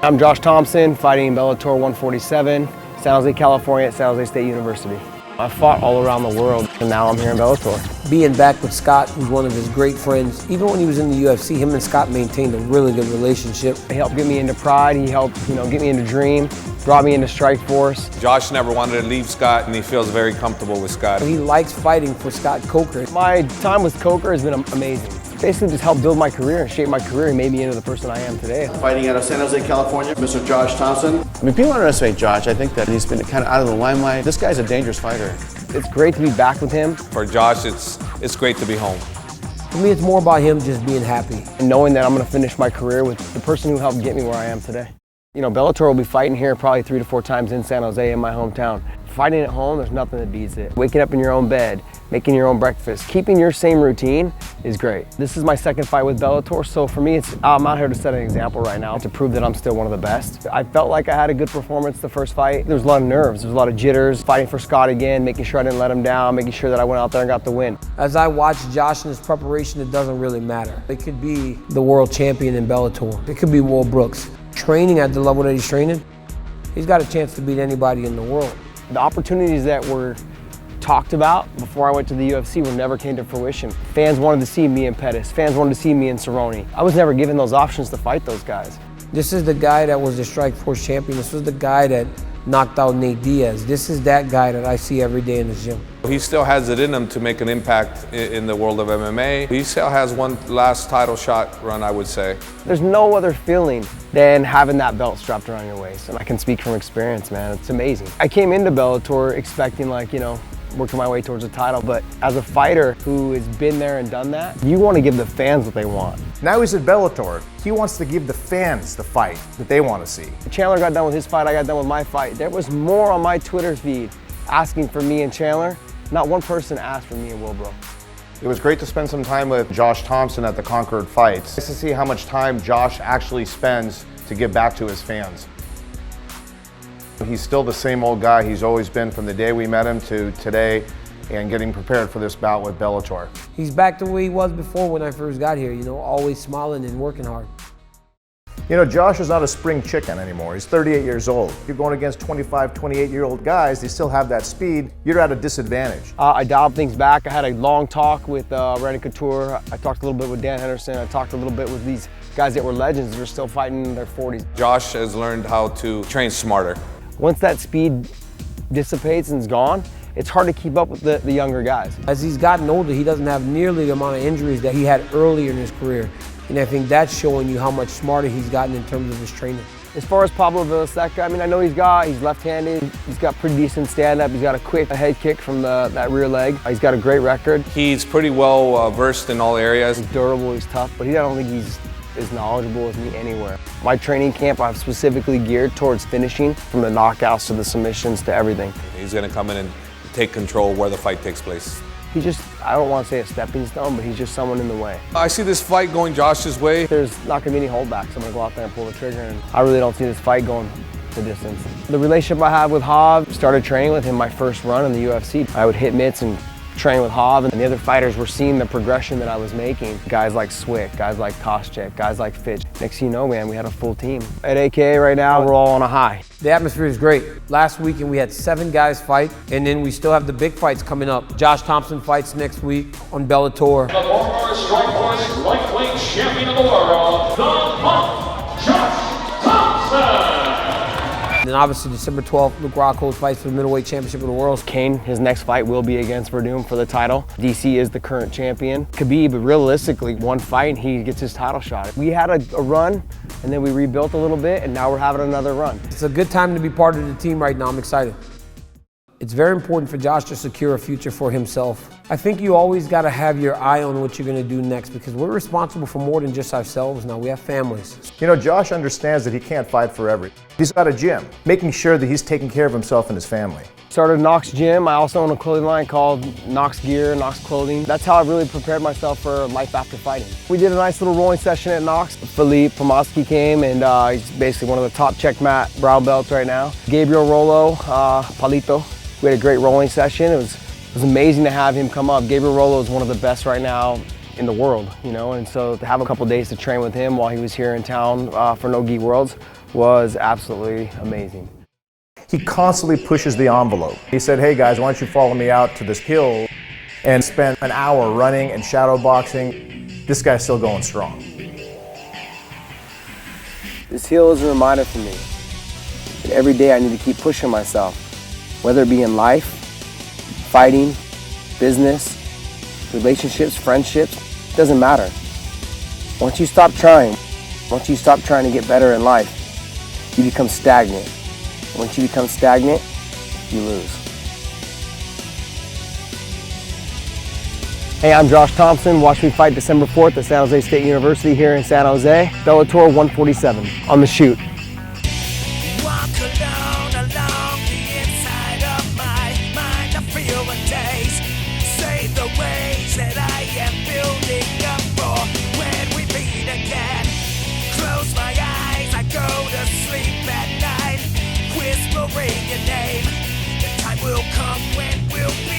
I'm JoshThomson, fighting Bellator 147, San Jose, California at San Jose State University. I fought all around the world, and now I'm here in Bellator. Being back with Scott, who's one of his great friends, even when he was in the UFC, him and Scott maintained a really good relationship. He helped get me into Pride, he helped get me into Dream, brought me into Strikeforce. Josh never wanted to leave Scott, and he feels very comfortable with Scott. He likes fighting for Scott Coker. My time with Coker has been amazing. Basically just helped build my career and shape my career and made me into the person I am today. Fighting out of San Jose, California, Mr. JoshThomson. I mean, people underestimate Josh. I think that he's been kind of out of the limelight. This guy's a dangerous fighter. It's great to be back with him. For Josh, it's great to be home. For me, it's more about him just being happy. And knowing that I'm going to finish my career with the person who helped get me where I am today. Bellator will be fighting here probably 3 to 4 times in San Jose, in my hometown. Fighting at home, there's nothing that beats it. Waking up in your own bed, making your own breakfast, keeping your same routine is great. This is my second fight with Bellator, so for me, I'm out here to set an example right now to prove that I'm still one of the best. I felt like I had a good performance the first fight. There was a lot of nerves, there was a lot of jitters, fighting for Scott again, making sure I didn't let him down, making sure that I went out there and got the win. As I watch Josh in his preparation, it doesn't really matter. It could be the world champion in Bellator. It could be Will Brooks. Training at the level that he's training, he's got a chance to beat anybody in the world. The opportunities that were talked about before I went to the UFC never came to fruition. Fans wanted to see me in Pettis. Fans wanted to see me in Cerrone. I was never given those options to fight those guys. This is the guy that was the Strikeforce champion. This was the guy that knocked out Nate Diaz. This is that guy that I see every day in the gym. He still has it in him to make an impact in the world of MMA. He still has one last title shot run, I would say. There's no other feeling than having that belt strapped around your waist. And I can speak from experience, man. It's amazing. I came into Bellator expecting working my way towards a title, but as a fighter who has been there and done that, you want to give the fans what they want. Now he's at Bellator. He wants to give the fans the fight that they want to see. Chandler got done with his fight, I got done with my fight. There was more on my Twitter feed asking for me and Chandler. Not one person asked for me and Will Brooks. It was great to spend some time with JoshThomson at the Concord Fights. Nice to see how much time Josh actually spends to give back to his fans. He's still the same old guy he's always been from the day we met him to today and getting prepared for this bout with Bellator. He's back to where he was before when I first got here, always smiling and working hard. Josh is not a spring chicken anymore. He's 38 years old. You're going against 25, 28-year-old guys. They still have that speed. You're at a disadvantage. I dialed things back. I had a long talk with Randy Couture. I talked a little bit with Dan Henderson. I talked a little bit with these guys that were legends that are still fighting in their 40s. Josh has learned how to train smarter. Once that speed dissipates and is gone, it's hard to keep up with the younger guys. As he's gotten older, he doesn't have nearly the amount of injuries that he had earlier in his career. And I think that's showing you how much smarter he's gotten in terms of his training. As far as Pablo Villaseca, I know he's left-handed. He's got pretty decent stand-up. He's got a quick head kick from that rear leg. He's got a great record. He's pretty well versed in all areas. He's durable, he's tough, but I don't think he's as knowledgeable as me anywhere. My training camp, I've specifically geared towards finishing, from the knockouts to the submissions to everything. He's going to come in and take control where the fight takes place. He's just, I don't want to say a stepping stone, but he's just someone in the way. I see this fight going Josh's way. There's not going to be any holdbacks. I'm going to go out there and pull the trigger, and I really don't see this fight going the distance. The relationship I have with Hav, started training with him my first run in the UFC. I would hit mitts and train with Hav, and the other fighters were seeing the progression that I was making. Guys like Swick, guys like Koscheck, guys like Fitch. Next thing you know, man, we had a full team. At AKA right now, we're all on a high. The atmosphere is great. Last weekend we had 7 guys fight, and then we still have the big fights coming up. JoshThomson fights next week on Bellator. The former Strikeforce lightweight champion of the world, the Monk, JoshThomson. And then obviously December 12th, Luke Rockhold fights for the middleweight championship of the world. Kane, his next fight will be against Verdum for the title. DC is the current champion. Khabib, realistically, one fight and he gets his title shot. We had a run, and then we rebuilt a little bit, and now we're having another run. It's a good time to be part of the team right now. I'm excited. It's very important for Josh to secure a future for himself. I think you always got to have your eye on what you're going to do next, because we're responsible for more than just ourselves now. We have families. Josh understands that he can't fight forever. He's got a gym, making sure that he's taking care of himself and his family. Started Knox Gym. I also own a clothing line called Knox Gear, Knox Clothing. That's how I really prepared myself for life after fighting. We did a nice little rolling session at Knox. Philippe Pomotsky came, and he's basically one of the top checkmat brown belts right now. Gabriel Rollo, Palito. We had a great rolling session. It was amazing to have him come up. Gabriel Rollo is one of the best right now in the world, and so to have a couple days to train with him while he was here in town for No Gi Worlds was absolutely amazing. He constantly pushes the envelope. He said, hey guys, why don't you follow me out to this hill, and spent an hour running and shadow boxing. This guy's still going strong. This hill is a reminder for me that every day I need to keep pushing myself, whether it be in life, fighting, business, relationships, friendships, it doesn't matter. Once you stop trying to get better in life, you become stagnant. Once you become stagnant, you lose. Hey, I'm JoshThomson. Watch me fight December 4th at San Jose State University here in San Jose. Bellator 147 on the shoot. Walk alone along the inside of my mind. I feel the days, say the ways that I am building up for when we meet again. Close my eyes, I go to sleep at night, whispering your name. The time will come when we'll be